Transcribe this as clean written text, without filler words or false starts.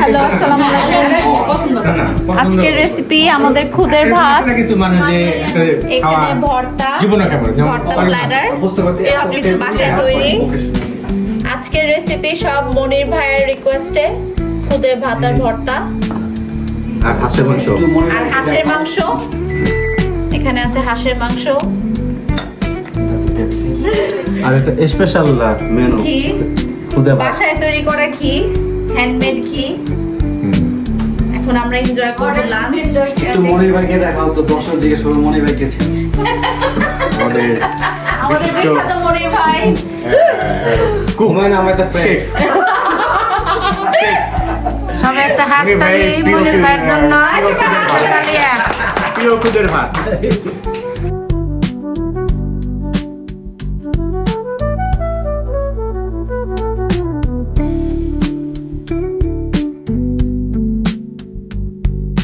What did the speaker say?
Hello, আসসালামু আলাইকুম। আজকের রেসিপি আমাদের খুদের ভাত, এখানে ভর্তা, ভর্তা ব্লাডার, সবকিছু বাসায় তৈরি। আজকের রেসিপি সব মনির ভাইয়ের রিকোয়েস্টে, খুদের ভাত আর ভর্তা আর হাঁসের মাংস। আর হাঁসের মাংস। এখানে আছে হাঁসের মাংস, আর একটা স্পেশাল মেনু ঘি, খুদে ভাত। বাসায় তৈরি করা ঘি, হ্যান্ডমেড ঘি। এখন আমরা এনজয় করব লাঞ্চ। একটু মনির ভাইকে দেখাও তো, দর্শক জিজ্ঞেস করবো মনির ভাই কে ছিল। আমাদের আমাদের বিখ্যাত মনির ভাই। হুমায়ুন আহমেদের ফ্রেন্ড। সবে একটা হাত তালি মনির ভাইয়ের জন্য। প্রিয় খুদের ভাত।